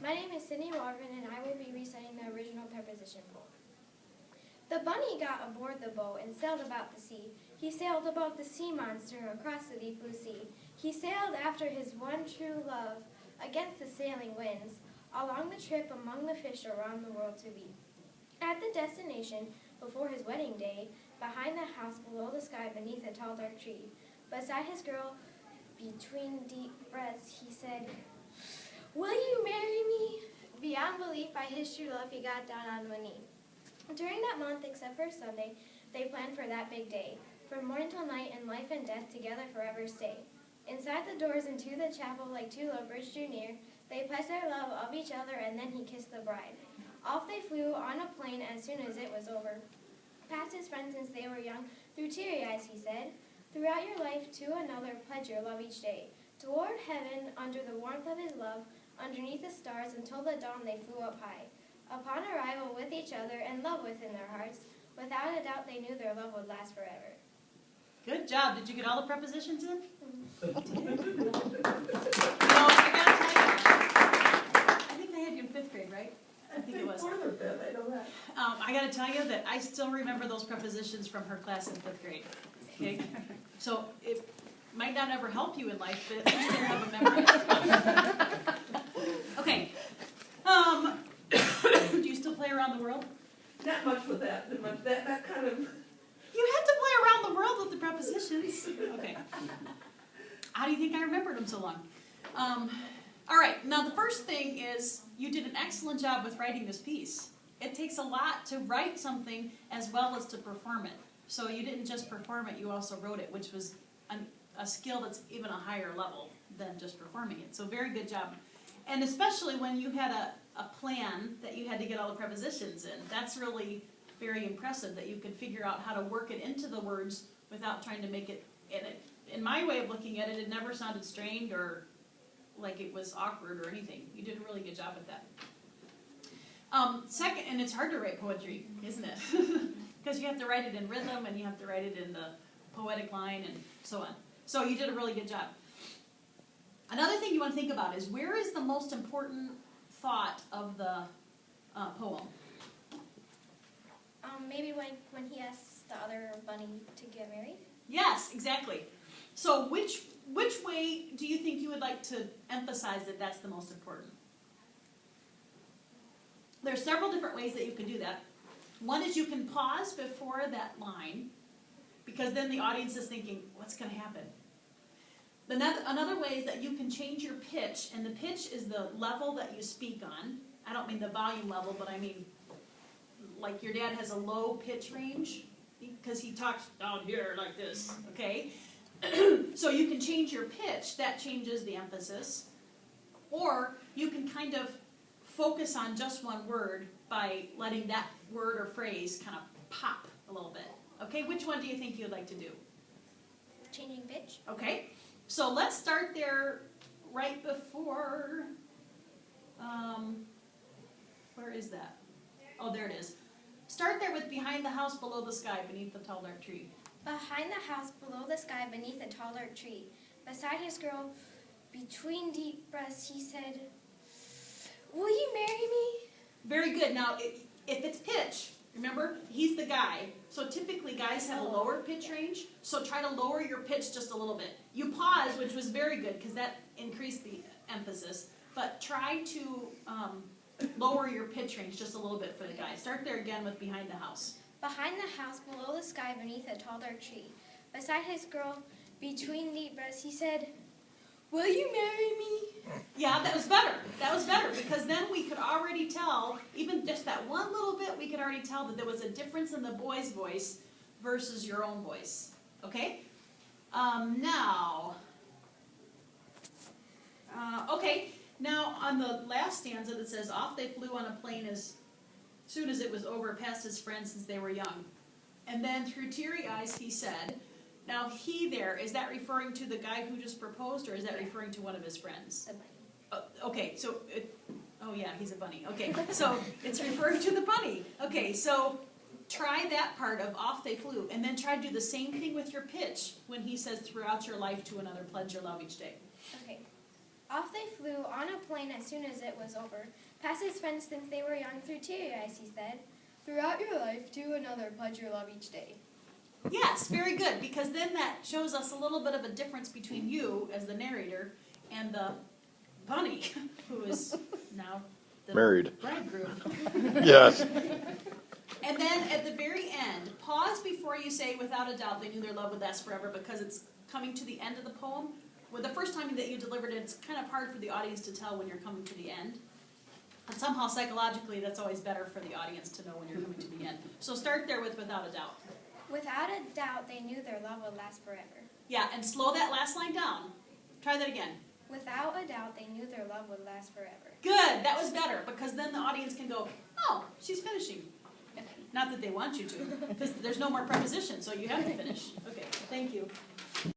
My name is Sydney Walvin, and I will be reciting the original preposition poem. The bunny got aboard the boat and sailed about the sea. He sailed about the sea monster across the deep blue sea. He sailed after his one true love against the sailing winds, along the trip among the fish around the world to be. At the destination, before his wedding day, behind the house, below the sky, beneath a tall dark tree, beside his girl, between deep breaths, he said, "Will you marry me?" Beyond belief, by his true love, he got down on one knee. During that month, except for Sunday, they planned for that big day. From morning till night, in life and death, together forever stay. Inside the doors into the chapel, like two lovebirds drew near, they pledged their love of each other, and then he kissed the bride. Off they flew on a plane as soon as it was over. Past his friends since they were young, through teary eyes, he said, "Throughout your life to another pledge your love each day. Toward heaven, under the warmth of his love, underneath the stars, until the dawn they flew up high. Upon arrival with each other and love within their hearts, without a doubt they knew their love would last forever." Good job. Did you get all the prepositions in? Mm-hmm. I think I had you in 5th grade, right? I think it was. Fourth or fifth, I don't know. I got to tell you that I still remember those prepositions from her class in 5th grade. Okay, so it might not ever help you in life, but at least you'll have a memory. Okay. Do you still play around the world? Not much with that. That kind of. You have to play around the world with the prepositions. Okay. How do you think I remembered them so long? All right, now the first thing is you did an excellent job with writing this piece. It takes a lot to write something as well as to perform it. So you didn't just perform it, you also wrote it, which was a skill that's even a higher level than just performing it. So very good job. And especially when you had a plan that you had to get all the prepositions in. That's really very impressive that you could figure out how to work it into the words without trying to make it, in my way of looking at it, it never sounded strained or like it was awkward or anything. You did a really good job at that. Second, and it's hard to write poetry, isn't it? Because you have to write it in rhythm and you have to write it in the poetic line and so on. So you did a really good job. Another thing you want to think about is where is the most important thought of the poem? Maybe when he asks the other bunny to get married? Yes, exactly. So which way do you think you would like to emphasize that that's the most important? There are several different ways that you can do that. One is you can pause before that line, because then the audience is thinking, what's going to happen? Another way is that you can change your pitch, and the pitch is the level that you speak on. I don't mean the volume level, but I mean like your dad has a low pitch range because he talks down here like this, okay? So you can change your pitch, that changes the emphasis. Or you can kind of focus on just one word by letting that word or phrase kind of pop a little bit. Okay, which one do you think you'd like to do? Changing pitch. Okay, so let's start there right before, where is that? Oh, there it is. Start there with behind the house, below the sky, beneath the tall dark tree. Behind the house, below the sky, beneath a tall dark tree, beside his girl, between deep breaths, he said, "Will you marry me?" Very good. Now, if it's pitch, remember, he's the guy. So typically guys have a lower pitch range, so try to lower your pitch just a little bit. You pause, which was very good because that increased the emphasis, but try to lower your pitch range just a little bit for the guy. Start there again with behind the house. Behind the house, below the sky, beneath a tall dark tree, beside his girl, between deep breaths, he said, "Will you marry me?" Yeah, that was better. That was better because then we could already tell, even just that one little bit, we could already tell that there was a difference in the boy's voice versus your own voice. Okay? Now on the last stanza that says, "Off they flew on a plane as soon as it was over, past his friends since they were young. And then through teary eyes he said," now he there, is that referring to the guy who just proposed or is that referring to one of his friends? The bunny. Okay, so, oh yeah, he's a bunny. Okay, so it's referring to the bunny. Okay, so try that part of off they flew and then try to do the same thing with your pitch when he says throughout your life to another pledge your love each day. Okay. Off they flew on a plane as soon as it was over. Past his friends since they were young through teary eyes, he said. Throughout your life, to another, pledge your love each day. Yes, very good, because then that shows us a little bit of a difference between you as the narrator and the bunny, who is now the Married. bridegroom. Yes. And then at the very end, pause before you say, without a doubt, they knew their love would last forever, because it's coming to the end of the poem. Well, the first time that you delivered it, it's kind of hard for the audience to tell when you're coming to the end. And somehow, psychologically, that's always better for the audience to know when you're coming to the end. So start there with without a doubt. Without a doubt, they knew their love would last forever. Yeah, and slow that last line down. Try that again. Without a doubt, they knew their love would last forever. Good, that was better, because then the audience can go, oh, she's finishing. Not that they want you to, because there's no more preposition, so you have to finish. Okay, thank you.